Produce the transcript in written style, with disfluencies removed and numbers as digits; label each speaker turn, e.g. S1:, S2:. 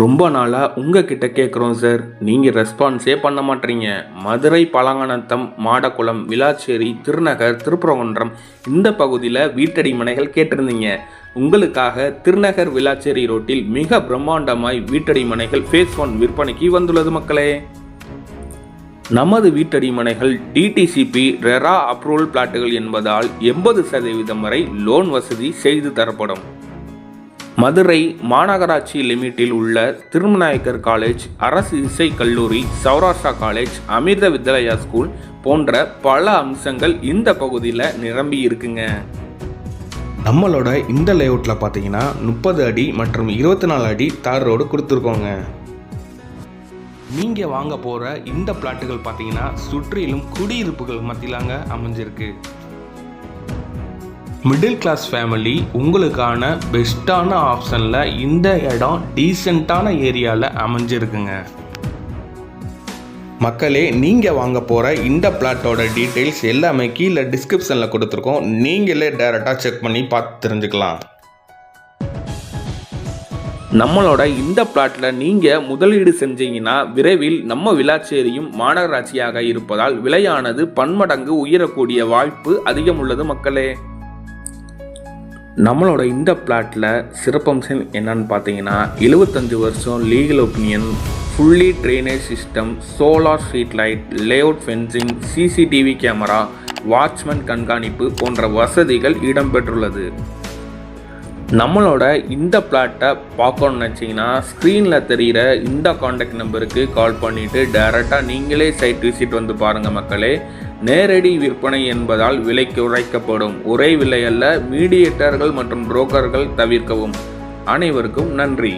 S1: ரொம்ப நாளாக உங்ககிட்ட கேட்குறோம் சார், நீங்கள் ரெஸ்பான்ஸே பண்ண மாட்டீங்க. மதுரை பழங்கநத்தம், மாடக்குளம், விளாச்சேரி, திருநகர், திருப்பரங்குன்றம் இந்த பகுதியில் வீட்டடி மனைகள் கேட்டிருந்தீங்க. உங்களுக்காக திருநகர் விளாச்சேரி ரோட்டில் மிக பிரம்மாண்டமாய் வீட்டடி மனைகள் ஃபேஸ் 1 விற்பனைக்கு வந்துள்ளது மக்களே. நமது வீட்டடி மனைகள் டிடிசிபி ரெரா அப்ரூவல் பிளாட்டுகள் என்பதால் 80% வரை லோன் வசதி செய்து தரப்படும். மதுரை மாநகராட்சி லிமிட்டில் உள்ள திருமநாயக்கர் காலேஜ், அரசு இசை கல்லூரி, சௌராஷ்டிரா காலேஜ், அமிர்த வித்யாலயா ஸ்கூல் போன்ற பல அம்சங்கள் இந்த பகுதியில் நிரம்பி இருக்குங்க.
S2: நம்மளோட இந்த லேஅவுட்டில் பார்த்தீங்கன்னா 30 அடி மற்றும் 24 அடி தார் ரோடு கொடுத்துருக்கோங்க. நீங்கள் வாங்க போகிற இந்த பிளாட்டுகள் பார்த்தீங்கன்னா சுற்றிலும் குடியிருப்புகள் மத்தியிலாங்க அமைஞ்சிருக்கு. மிடில் கிளாஸ் ஃபேமிலி உங்களுக்கான பெஸ்ட்டான ஆப்ஷனில் இந்த இடம் டீசெண்டான ஏரியாவில் அமைஞ்சிருக்குங்க. மக்களே, நீங்கள் வாங்க போகிற இந்த பிளாட்டோட டீட்டெயில்ஸ் எல்லாமே கீழே டிஸ்கிரிப்ஷனில் கொடுத்துருக்கோம். நீங்களே டைரெக்டாக செக் பண்ணி பார்த்து தெரிஞ்சுக்கலாம்.
S1: நம்மளோட இந்த பிளாட்டில் நீங்கள் முதலீடு செஞ்சீங்கன்னா விரைவில் நம்ம விளாச்சேரியும் மாநகராட்சியாக இருப்பதால் விலையானது பன்மடங்கு உயரக்கூடிய வாய்ப்பு அதிகம் உள்ளது மக்களே. நம்மளோட இந்த பிளாட்டில் சிறப்பம்சம் என்னன்னு பார்த்தீங்கன்னா 75 வருஷம் legal opinion, fully drainage system, solar street light, layout fencing, CCTV camera, watchman கண்காணிப்பு போன்ற வசதிகள் இடம்பெற்றுள்ளது. நம்மளோட இந்த பிளாட்டை பார்க்கணும்னு நினச்சிங்கன்னா ஸ்க்ரீனில் தெரிகிற இந்த காண்டாக்ட் நம்பருக்கு கால் பண்ணிவிட்டு டைரெக்டாக நீங்களே சைட் விசிட் வந்து பாருங்கள் மக்களே. நேரடி விற்பனை என்பதால் விலை குறைக்கப்படும். ஒரே விலை அல்ல, மீடியேட்டர்கள் மற்றும் புரோக்கர்கள் தவிர்க்கவும். அனைவருக்கும் நன்றி.